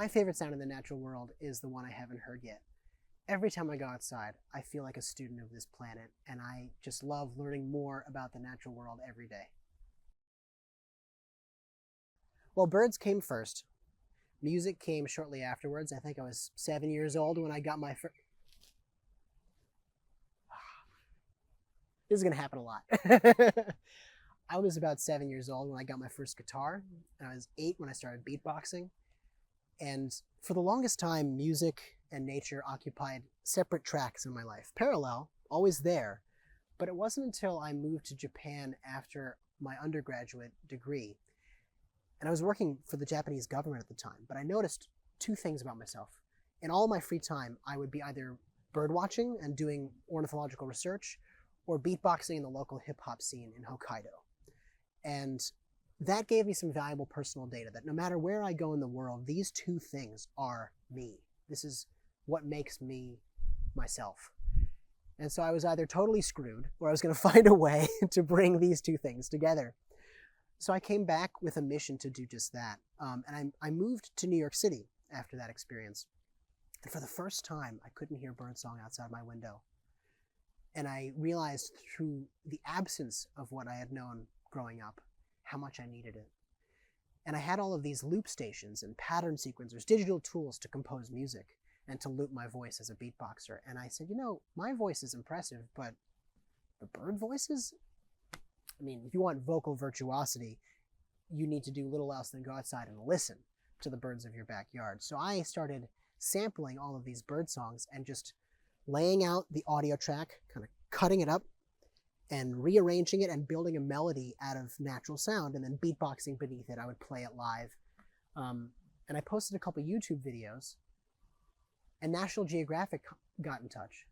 My favorite sound in the natural world is the one I haven't heard yet. Every time I go outside, I feel like a student of this planet, and I just love learning more about the natural world every day. Well, birds came first. Music came shortly afterwards. I think I was 7 years old when I got my first. This is going to happen a lot. I was about 7 years old when I got my first guitar, and I was 8 when I started beatboxing. And for the longest time, music and nature occupied separate tracks in my life. Parallel, always there. But it wasn't until I moved to Japan after my undergraduate degree, and I was working for the Japanese government at the time, but I noticed two things about myself. In all my free time, I would be either bird watching and doing ornithological research, or beatboxing in the local hip-hop scene in Hokkaido. And that gave me some valuable personal data that no matter where I go in the world, these two things are me. This is what makes me myself. And so I was either totally screwed or I was going to find a way to bring these two things together. So I came back with a mission to do just that. And I moved to New York City after that experience. And for the first time, I couldn't hear birdsong outside my window. And I realized through the absence of what I had known growing up, how much I needed it. And I had all of these loop stations and pattern sequencers, digital tools to compose music and to loop my voice as a beatboxer. And I said, my voice is impressive, but the bird voices? I mean, if you want vocal virtuosity, you need to do little else than go outside and listen to the birds of your backyard. So I started sampling all of these bird songs and just laying out the audio track, kind of cutting it up and rearranging it and building a melody out of natural sound and then beatboxing beneath it. I would play it live. And I posted a couple YouTube videos, and National Geographic got in touch.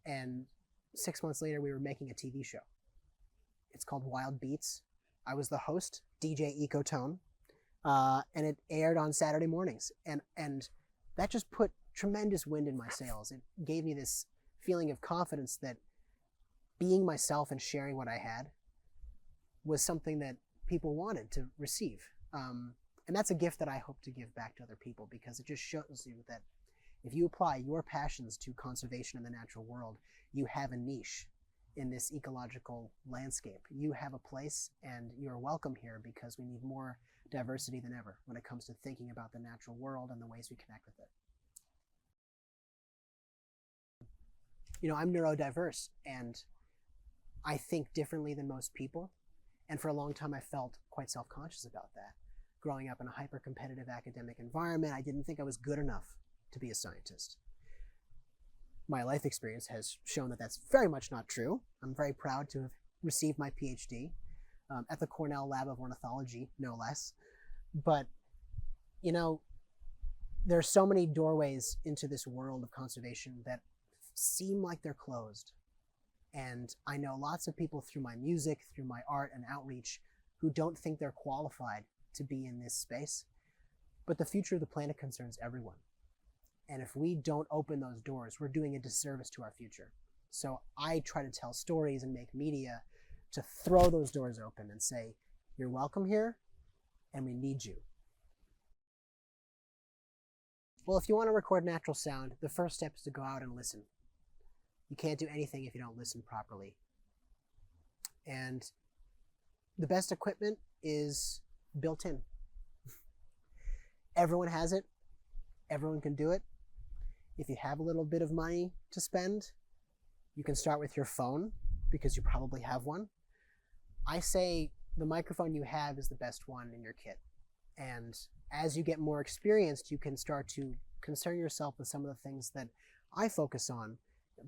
And 6 months later, we were making a TV show. It's called Wild Beats. I was the host, DJ Ecotone, and it aired on Saturday mornings. And that just put tremendous wind in my sails. It gave me this feeling of confidence that being myself and sharing what I had was something that people wanted to receive. And that's a gift that I hope to give back to other people, because it just shows you that if you apply your passions to conservation in the natural world, you have a niche in this ecological landscape. You have a place, and you're welcome here, because we need more diversity than ever when it comes to thinking about the natural world and the ways we connect with it. I'm neurodiverse, and I think differently than most people. And for a long time, I felt quite self-conscious about that. Growing up in a hyper-competitive academic environment, I didn't think I was good enough to be a scientist. My life experience has shown that that's very much not true. I'm very proud to have received my PhD at the Cornell Lab of Ornithology, no less. But, there are so many doorways into this world of conservation that seem like they're closed. And I know lots of people through my music, through my art and outreach, who don't think they're qualified to be in this space. But the future of the planet concerns everyone. And if we don't open those doors, we're doing a disservice to our future. So I try to tell stories and make media to throw those doors open and say, you're welcome here, and we need you. Well, if you want to record natural sound, the first step is to go out and listen. You can't do anything if you don't listen properly. And the best equipment is built in. Everyone has it. Everyone can do it. If you have a little bit of money to spend, you can start with your phone, because you probably have one. I say the microphone you have is the best one in your kit. And as you get more experienced, you can start to concern yourself with some of the things that I focus on,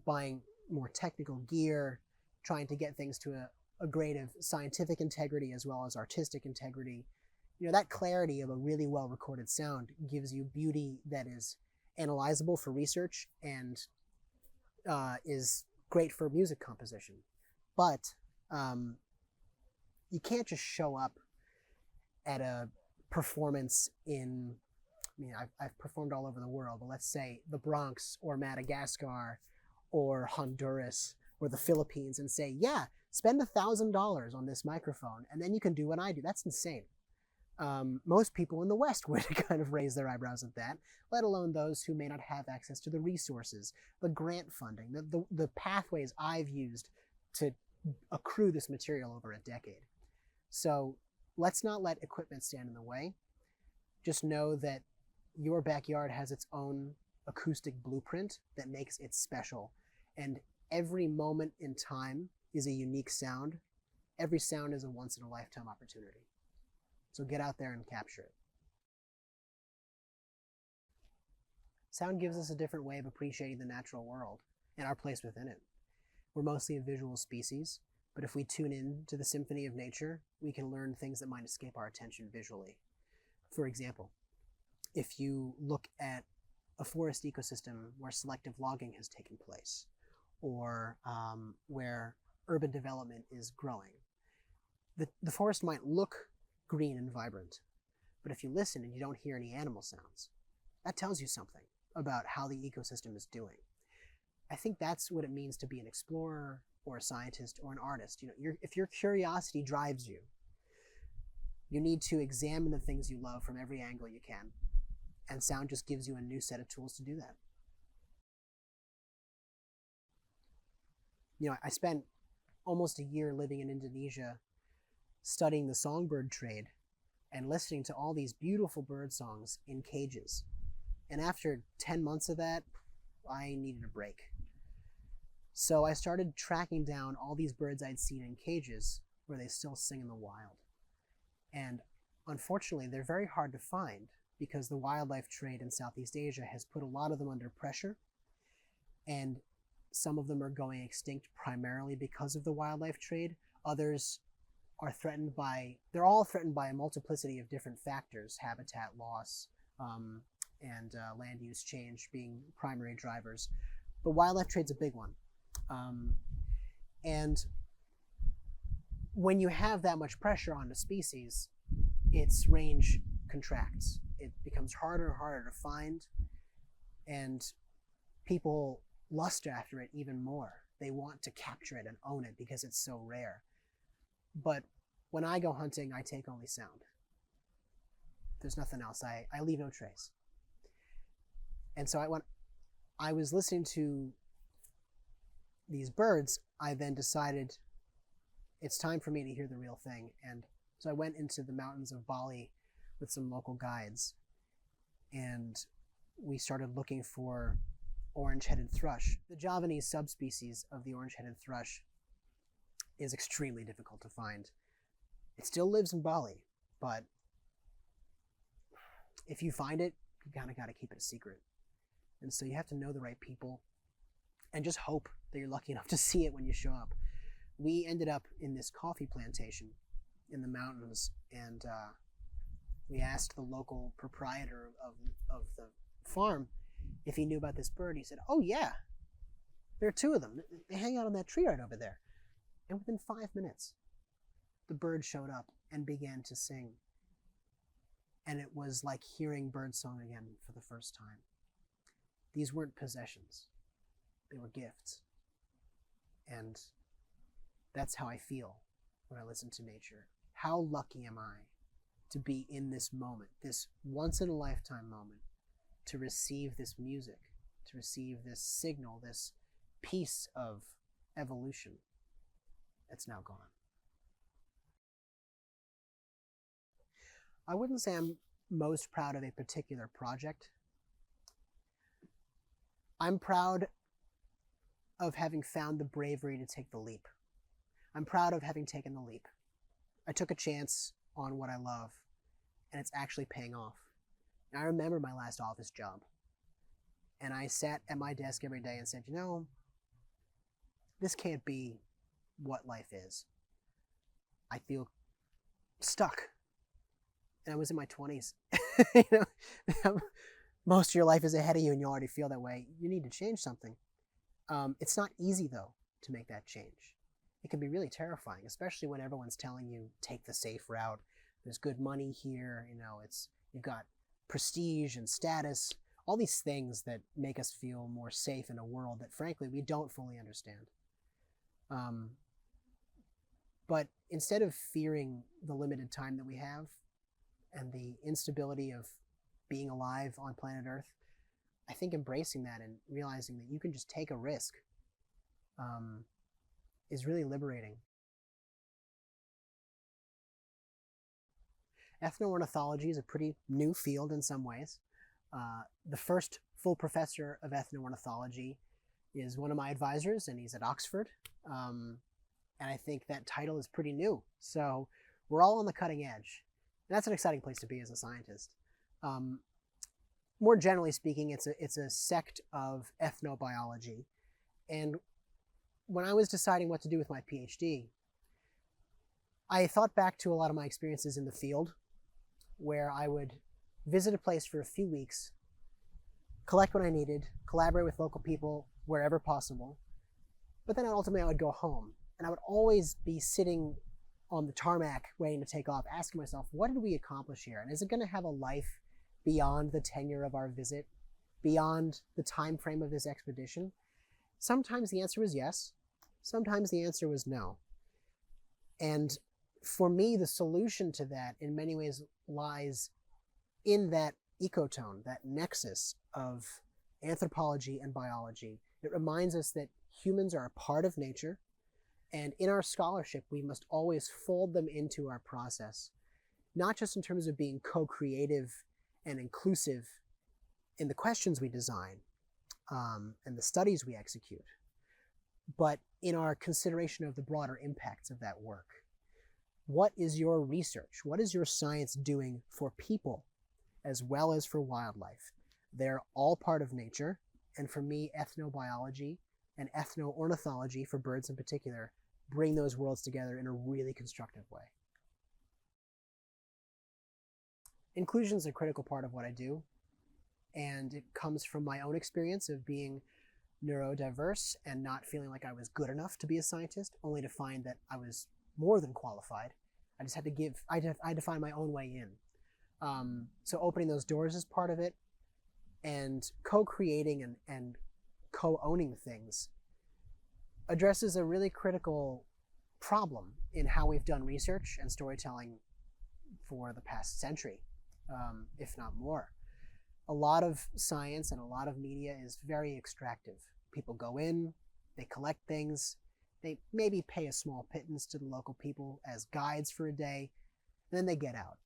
buying more technical gear, trying to get things to a grade of scientific integrity as well as artistic integrity. That clarity of a really well-recorded sound gives you beauty that is analyzable for research and is great for music composition. But you can't just show up at a performance in, I've performed all over the world, but let's say the Bronx or Madagascar or Honduras or the Philippines and say, yeah, spend $1,000 on this microphone and then you can do what I do. That's insane. Most people in the West would kind of raise their eyebrows at that, let alone those who may not have access to the resources, the grant funding, the pathways I've used to accrue this material over a decade. So let's not let equipment stand in the way. Just know that your backyard has its own acoustic blueprint that makes it special. And every moment in time is a unique sound. Every sound is a once-in-a-lifetime opportunity. So get out there and capture it. Sound gives us a different way of appreciating the natural world and our place within it. We're mostly a visual species, but if we tune in to the symphony of nature, we can learn things that might escape our attention visually. For example, if you look at a forest ecosystem where selective logging has taken place, or where urban development is growing, the forest might look green and vibrant, but if you listen and you don't hear any animal sounds, that tells you something about how the ecosystem is doing. I think that's what it means to be an explorer or a scientist or an artist. If your curiosity drives you, you need to examine the things you love from every angle you can, and sound just gives you a new set of tools to do that. I spent almost a year living in Indonesia studying the songbird trade and listening to all these beautiful bird songs in cages. And after 10 months of that, I needed a break. So I started tracking down all these birds I'd seen in cages where they still sing in the wild. And unfortunately, they're very hard to find because the wildlife trade in Southeast Asia has put a lot of them under pressure. And some of them are going extinct primarily because of the wildlife trade. Others are threatened by, they're all threatened by a multiplicity of different factors, habitat loss, and land use change being primary drivers. But wildlife trade's a big one. And when you have that much pressure on a species, its range contracts. It becomes harder and harder to find, and people lust after it even more. They want to capture it and own it because it's so rare. But when I go hunting, I take only sound. There's nothing else. I leave no trace. And so when I was listening to these birds, I then decided it's time for me to hear the real thing. And so I went into the mountains of Bali with some local guides, and we started looking for orange-headed thrush. The Javanese subspecies of the orange-headed thrush is extremely difficult to find. It still lives in Bali, but if you find it, you gotta keep it a secret. And so you have to know the right people and just hope that you're lucky enough to see it when you show up. We ended up in this coffee plantation in the mountains, and we asked the local proprietor of the farm if he knew about this bird. He said, "Oh yeah, there are two of them. They hang out on that tree right over there." And within 5 minutes, the bird showed up and began to sing. And it was like hearing birdsong again for the first time. These weren't possessions. They were gifts. And that's how I feel when I listen to nature. How lucky am I to be in this moment, this once-in-a-lifetime moment, to receive this music, to receive this signal, this piece of evolution that's now gone. I wouldn't say I'm most proud of a particular project. I'm proud of having found the bravery to take the leap. I'm proud of having taken the leap. I took a chance on what I love, and it's actually paying off. And I remember my last office job, and I sat at my desk every day and said, this can't be what life is. I feel stuck. And I was in my 20s. Most of your life is ahead of you and you already feel that way. You need to change something. It's not easy, though, to make that change. It can be really terrifying, especially when everyone's telling you, take the safe route. There's good money here. You've got prestige and status, all these things that make us feel more safe in a world that, frankly, we don't fully understand. But instead of fearing the limited time that we have, and the instability of being alive on planet Earth, I think embracing that and realizing that you can just take a risk is really liberating. Ethnoornithology is a pretty new field in some ways. The first full professor of ethnoornithology is one of my advisors, and he's at Oxford. And I think that title is pretty new. So we're all on the cutting edge. And that's an exciting place to be as a scientist. More generally speaking, it's a sect of ethnobiology. And when I was deciding what to do with my PhD, I thought back to a lot of my experiences in the field, where I would visit a place for a few weeks, collect what I needed, collaborate with local people wherever possible, but then ultimately I would go home. And I would always be sitting on the tarmac waiting to take off, asking myself, what did we accomplish here? And is it going to have a life beyond the tenure of our visit, beyond the time frame of this expedition? Sometimes the answer was yes. Sometimes the answer was no. And for me, the solution to that in many ways lies in that ecotone, that nexus of anthropology and biology. It reminds us that humans are a part of nature, and in our scholarship, we must always fold them into our process, not just in terms of being co-creative and inclusive in the questions we design and the studies we execute, but in our consideration of the broader impacts of that work. What is your research? What is your science doing for people as well as for wildlife? They're all part of nature, and for me, ethnobiology and ethnoornithology, for birds in particular, bring those worlds together in a really constructive way. Inclusion is a critical part of what I do, and it comes from my own experience of being neurodiverse and not feeling like I was good enough to be a scientist, only to find that I was more than qualified. I just had to I had to find my own way in. So opening those doors is part of it, and co-creating and co-owning things addresses a really critical problem in how we've done research and storytelling for the past century, if not more. A lot of science and a lot of media is very extractive. People go in, they collect things, they maybe pay a small pittance to the local people as guides for a day, and then they get out.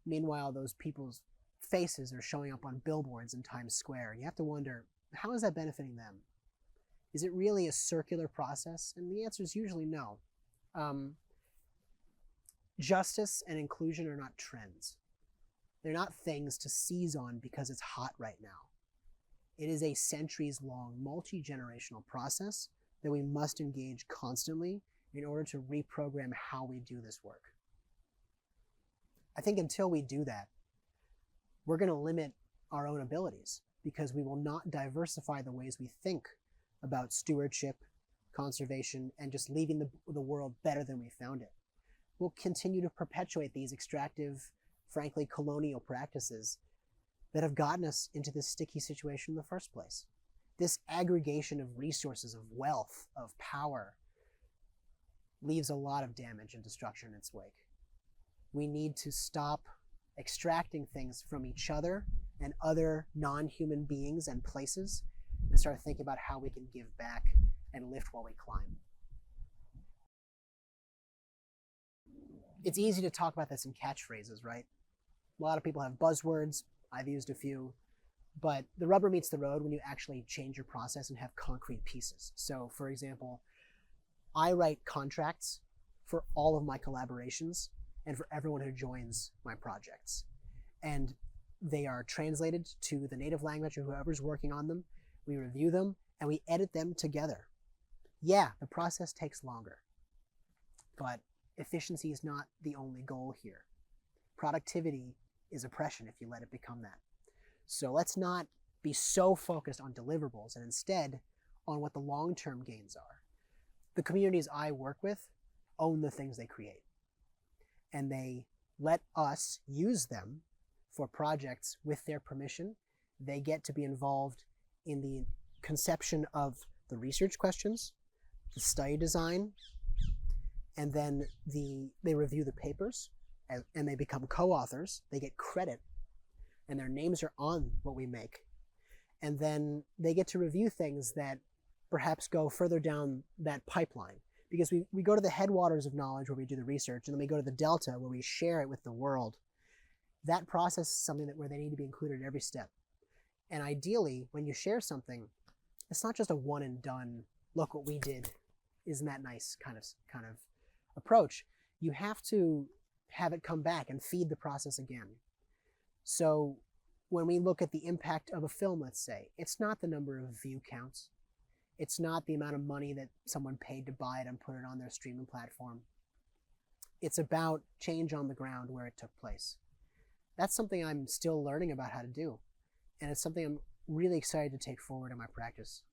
Meanwhile, those people's faces are showing up on billboards in Times Square, and you have to wonder, how is that benefiting them? Is it really a circular process? And the answer is usually no. Justice and inclusion are not trends. They're not things to seize on because it's hot right now. It is a centuries-long, multi-generational process that we must engage constantly in order to reprogram how we do this work. I think until we do that, we're going to limit our own abilities because we will not diversify the ways we think about stewardship, conservation, and just leaving the world better than we found it. We'll continue to perpetuate these extractive, frankly, colonial practices that have gotten us into this sticky situation in the first place. This aggregation of resources, of wealth, of power, leaves a lot of damage and destruction in its wake. We need to stop extracting things from each other and other non-human beings and places and start thinking about how we can give back and lift while we climb. It's easy to talk about this in catchphrases, right? A lot of people have buzzwords. I've used a few. But the rubber meets the road when you actually change your process and have concrete pieces. So, for example, I write contracts for all of my collaborations and for everyone who joins my projects. And they are translated to the native language of whoever's working on them. We review them and we edit them together. Yeah, the process takes longer, but efficiency is not the only goal here. Productivity is oppression if you let it become that. So let's not be so focused on deliverables and instead on what the long-term gains are. The communities I work with own the things they create, and they let us use them for projects with their permission. They get to be involved in the conception of the research questions, the study design, and then they review the papers and they become co-authors. They get credit, and their names are on what we make. And then they get to review things that perhaps go further down that pipeline. Because we go to the headwaters of knowledge where we do the research, and then we go to the delta where we share it with the world. That process is something where they need to be included at every step. And ideally, when you share something, it's not just a one and done, look what we did, isn't that nice kind of approach. You have to have it come back and feed the process again. So when we look at the impact of a film, let's say, it's not the number of view counts. It's not the amount of money that someone paid to buy it and put it on their streaming platform. It's about change on the ground where it took place. That's something I'm still learning about how to do. And it's something I'm really excited to take forward in my practice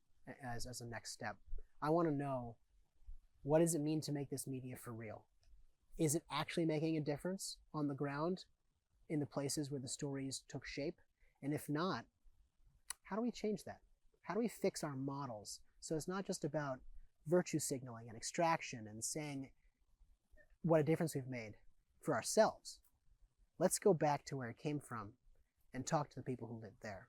as a next step. I want to know, what does it mean to make this media for real? Is it actually making a difference on the ground in the places where the stories took shape? And if not, how do we change that? How do we fix our models so it's not just about virtue signaling and extraction and saying what a difference we've made for ourselves? Let's go back to where it came from and talk to the people who lived there.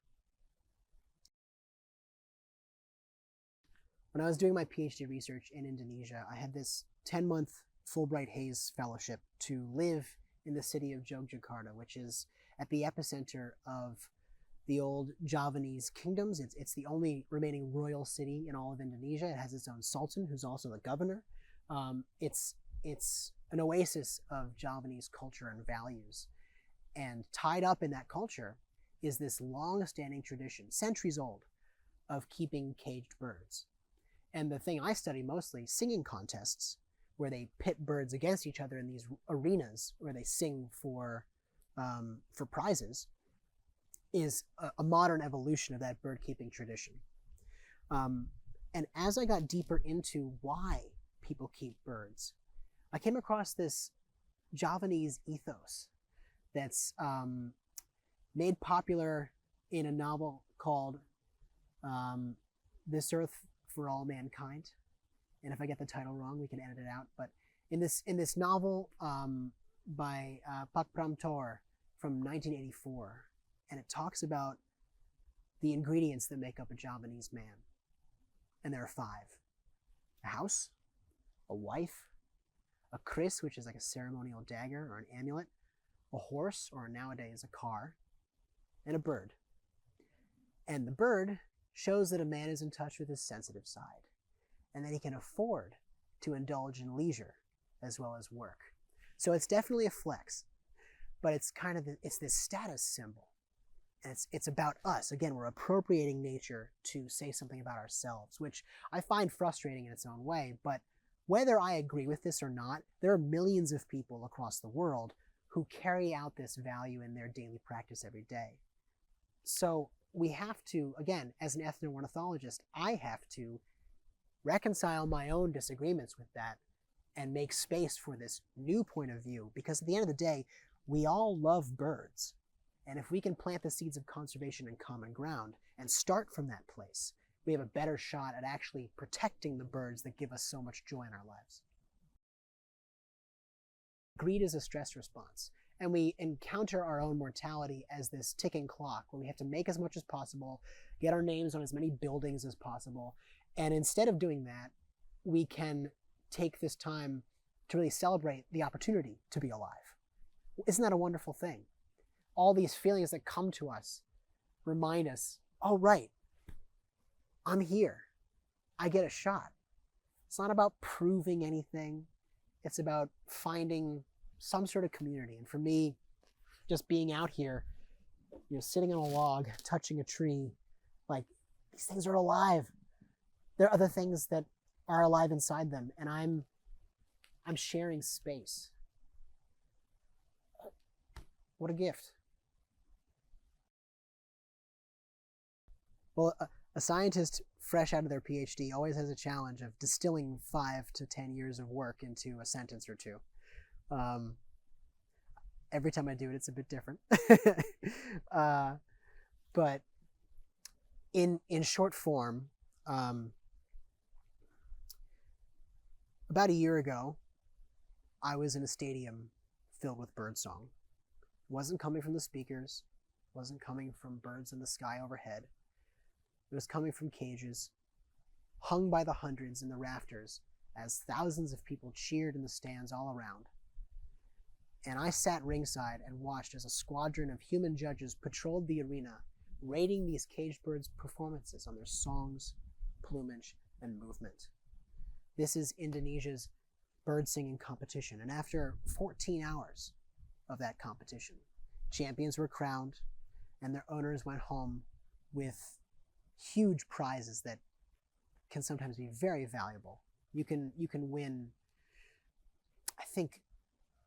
When I was doing my PhD research in Indonesia, I had this 10-month Fulbright Hays Fellowship to live in the city of Yogyakarta, which is at the epicenter of the old Javanese kingdoms. It's the only remaining royal city in all of Indonesia. It has its own sultan, who's also the governor. It's an oasis of Javanese culture and values. And tied up in that culture is this long-standing tradition, centuries old, of keeping caged birds. And the thing I study mostly, singing contests, where they pit birds against each other in these arenas where they sing for prizes, is a modern evolution of that bird-keeping tradition. And as I got deeper into why people keep birds, I came across this Javanese ethos that's made popular in a novel called This Earth for All Mankind. And if I get the title wrong, we can edit it out. But in this novel by Pak Pramtor from 1984, and it talks about the ingredients that make up a Javanese man. And there are 5. A house, a wife, a kris, which is like a ceremonial dagger or an amulet, a horse, or nowadays a car, and a bird. And the bird shows that a man is in touch with his sensitive side, and that he can afford to indulge in leisure as well as work. So it's definitely a flex, but it's this status symbol. And it's about us. Again, we're appropriating nature to say something about ourselves, which I find frustrating in its own way. But whether I agree with this or not, there are millions of people across the world who carry out this value in their daily practice every day. So we have to, again, as an ethno-ornithologist, I have to reconcile my own disagreements with that and make space for this new point of view. Because at the end of the day, we all love birds. And if we can plant the seeds of conservation and common ground and start from that place, we have a better shot at actually protecting the birds that give us so much joy in our lives. Greed is a stress response, and we encounter our own mortality as this ticking clock where we have to make as much as possible, get our names on as many buildings as possible, and instead of doing that, we can take this time to really celebrate the opportunity to be alive. Isn't that a wonderful thing? All these feelings that come to us remind us, oh, right, I'm here. I get a shot. It's not about proving anything. It's about finding some sort of community. And for me, just being out here, sitting on a log, touching a tree, like, these things are alive. There are other things that are alive inside them, and I'm sharing space. What a gift. Well, a scientist fresh out of their PhD always has a challenge of distilling 5 to 10 years of work into a sentence or two. Every time I do it, it's a bit different. But in short form, about a year ago, I was in a stadium filled with birdsong. It wasn't coming from the speakers, it wasn't coming from birds in the sky overhead. It was coming from cages, hung by the hundreds in the rafters as thousands of people cheered in the stands all around. And I sat ringside and watched as a squadron of human judges patrolled the arena, rating these caged birds' performances on their songs, plumage, and movement. This is Indonesia's bird singing competition, and after 14 hours of that competition, champions were crowned and their owners went home with huge prizes that can sometimes be very valuable. You can win, I think,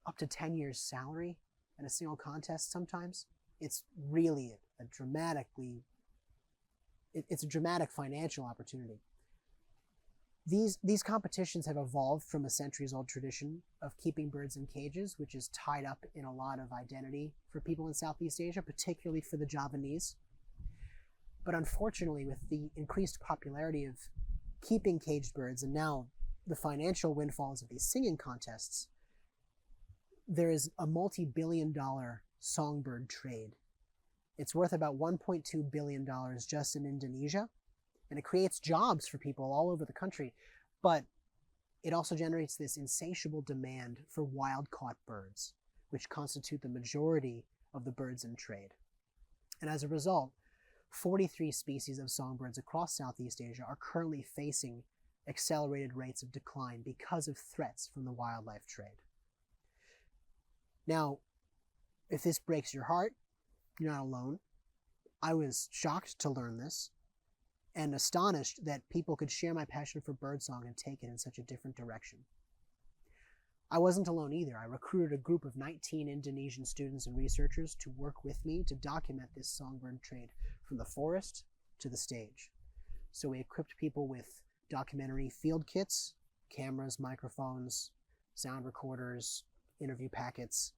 up to 10 years' salary in a single contest sometimes. It's really it's a dramatic financial opportunity. These competitions have evolved from a centuries-old tradition of keeping birds in cages, which is tied up in a lot of identity for people in Southeast Asia, particularly for the Javanese. But unfortunately, with the increased popularity of keeping caged birds and now the financial windfalls of these singing contests, there is a multi-billion-dollar songbird trade. It's worth about $1.2 billion just in Indonesia, and it creates jobs for people all over the country, but it also generates this insatiable demand for wild-caught birds, which constitute the majority of the birds in trade. And as a result, 43 species of songbirds across Southeast Asia are currently facing accelerated rates of decline because of threats from the wildlife trade. Now, if this breaks your heart, you're not alone. I was shocked to learn this and astonished that people could share my passion for birdsong and take it in such a different direction. I wasn't alone either. I recruited a group of 19 Indonesian students and researchers to work with me to document this songbird trade from the forest to the stage. So we equipped people with documentary field kits, cameras, microphones, sound recorders, interview packets,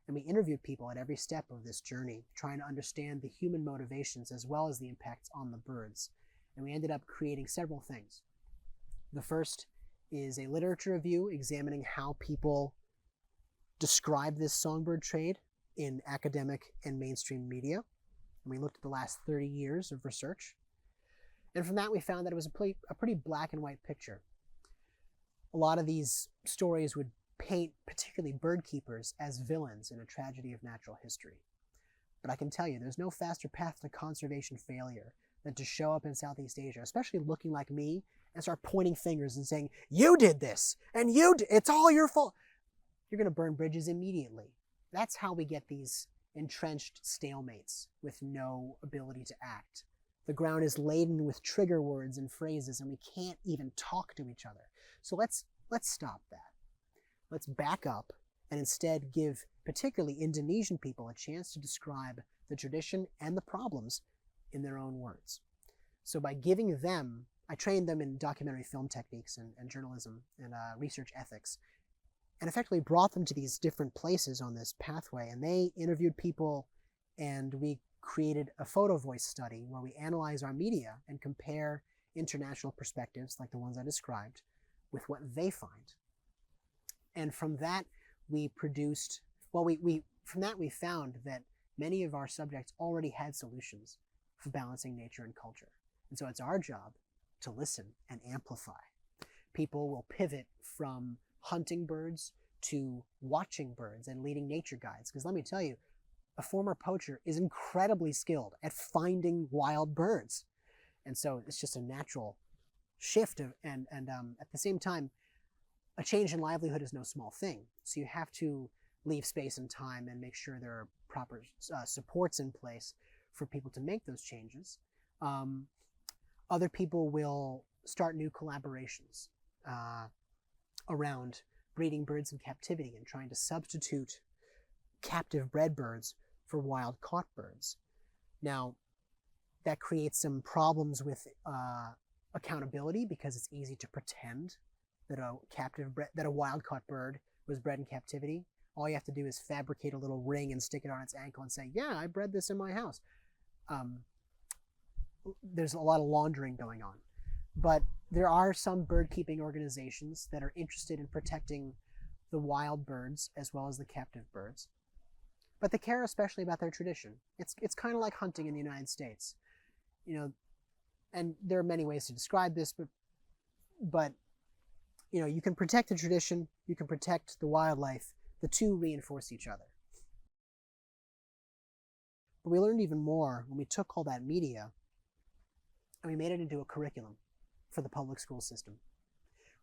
and we interviewed people at every step of this journey, trying to understand the human motivations as well as the impacts on the birds. And we ended up creating several things. The first is a literature review examining how people describe this songbird trade in academic and mainstream media. And we looked at the last 30 years of research. And from that, we found that it was a pretty black and white picture. A lot of these stories would paint particularly bird keepers as villains in a tragedy of natural history. But I can tell you, there's no faster path to conservation failure than to show up in Southeast Asia, especially looking like me, and start pointing fingers and saying, you did this, and it's all your fault. You're going to burn bridges immediately. That's how we get these entrenched stalemates with no ability to act. The ground is laden with trigger words and phrases, and we can't even talk to each other. So let's stop that. Let's back up and instead give particularly Indonesian people a chance to describe the tradition and the problems in their own words. So by giving them, I trained them in documentary film techniques and journalism and research ethics, and effectively brought them to these different places on this pathway. And they interviewed people, and we created a photo voice study where we analyze our media and compare international perspectives like the ones I described with what they find. And from that, we produced, from that we found that many of our subjects already had solutions for balancing nature and culture. And so it's our job to listen and amplify. People will pivot from hunting birds to watching birds and leading nature guides. Because let me tell you, a former poacher is incredibly skilled at finding wild birds. And so it's just a natural shift and at the same time, a change in livelihood is no small thing. So you have to leave space and time and make sure there are proper supports in place for people to make those changes. Other people will start new collaborations around breeding birds in captivity and trying to substitute captive bred birds for wild caught birds. Now, that creates some problems with accountability because it's easy to pretend that a wild-caught bird was bred in captivity. All you have to do is fabricate a little ring and stick it on its ankle and say, yeah, I bred this in my house. There's a lot of laundering going on. But there are some bird-keeping organizations that are interested in protecting the wild birds as well as the captive birds, but they care especially about their tradition. It's kind of like hunting in the United States, you know, and there are many ways to describe this, but you know, you can protect the tradition, you can protect the wildlife. The two reinforce each other. But we learned even more when we took all that media and we made it into a curriculum for the public school system.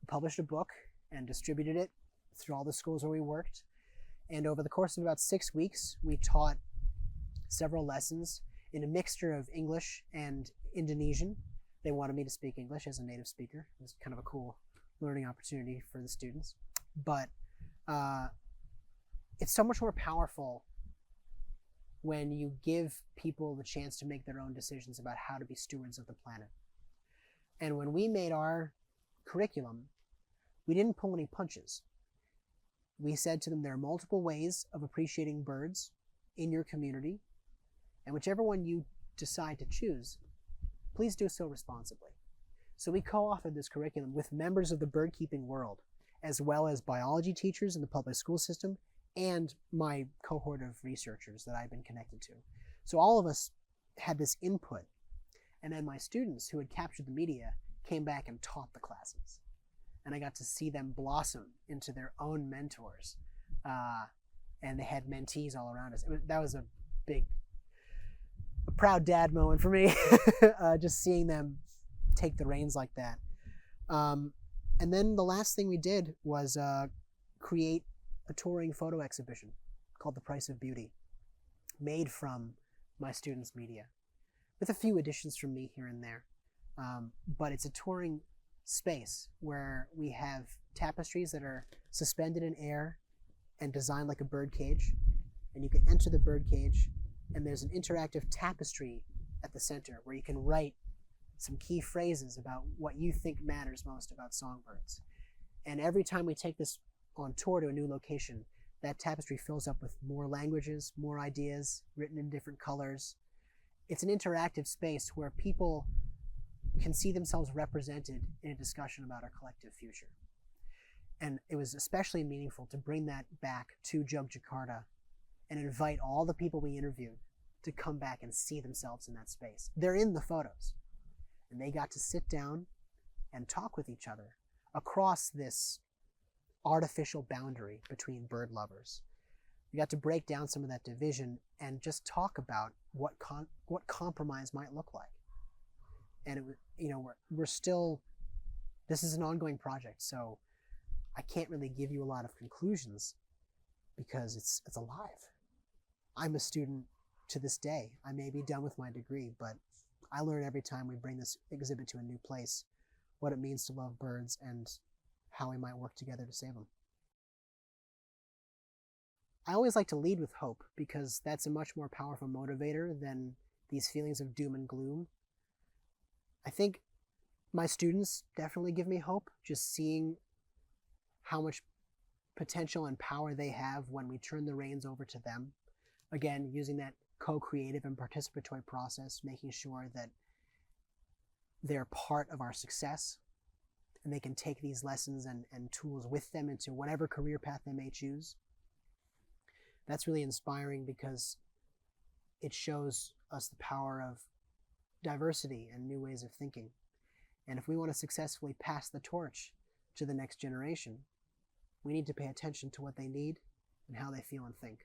We published a book and distributed it through all the schools where we worked. And over the course of about 6 weeks, we taught several lessons in a mixture of English and Indonesian. They wanted me to speak English as a native speaker. It was kind of a cool learning opportunity for the students. But it's so much more powerful when you give people the chance to make their own decisions about how to be stewards of the planet. And when we made our curriculum, we didn't pull any punches. We said to them, there are multiple ways of appreciating birds in your community, and whichever one you decide to choose, please do so responsibly. So we co-authored this curriculum with members of the bird-keeping world, as well as biology teachers in the public school system, and my cohort of researchers that I've been connected to. So all of us had this input, and then my students who had captured the media came back and taught the classes. And I got to see them blossom into their own mentors. And they had mentees all around us. That was a proud dad moment for me, just seeing them take the reins like that. And then the last thing we did was create a touring photo exhibition called The Price of Beauty, made from my students' media, with a few additions from me here and there. But it's a touring space where we have tapestries that are suspended in air and designed like a bird cage. And you can enter the bird cage, and there's an interactive tapestry at the center where you can write some key phrases about what you think matters most about songbirds. And every time we take this on tour to a new location, that tapestry fills up with more languages, more ideas, written in different colors. It's an interactive space where people can see themselves represented in a discussion about our collective future. And it was especially meaningful to bring that back to Yogyakarta and invite all the people we interviewed to come back and see themselves in that space. They're in the photos. And they got to sit down and talk with each other across this artificial boundary between bird lovers. We got to break down some of that division and just talk about what compromise might look like. And it, you know, we're still, this is an ongoing project, so I can't really give you a lot of conclusions because it's alive. I'm a student to this day. I may be done with my degree, but I learn every time we bring this exhibit to a new place what it means to love birds and how we might work together to save them. I always like to lead with hope because that's a much more powerful motivator than these feelings of doom and gloom. I think my students definitely give me hope, just seeing how much potential and power they have when we turn the reins over to them. Again, using that co-creative and participatory process, making sure that they're part of our success and they can take these lessons and tools with them into whatever career path they may choose. That's really inspiring because it shows us the power of diversity and new ways of thinking. And if we want to successfully pass the torch to the next generation, we need to pay attention to what they need and how they feel and think.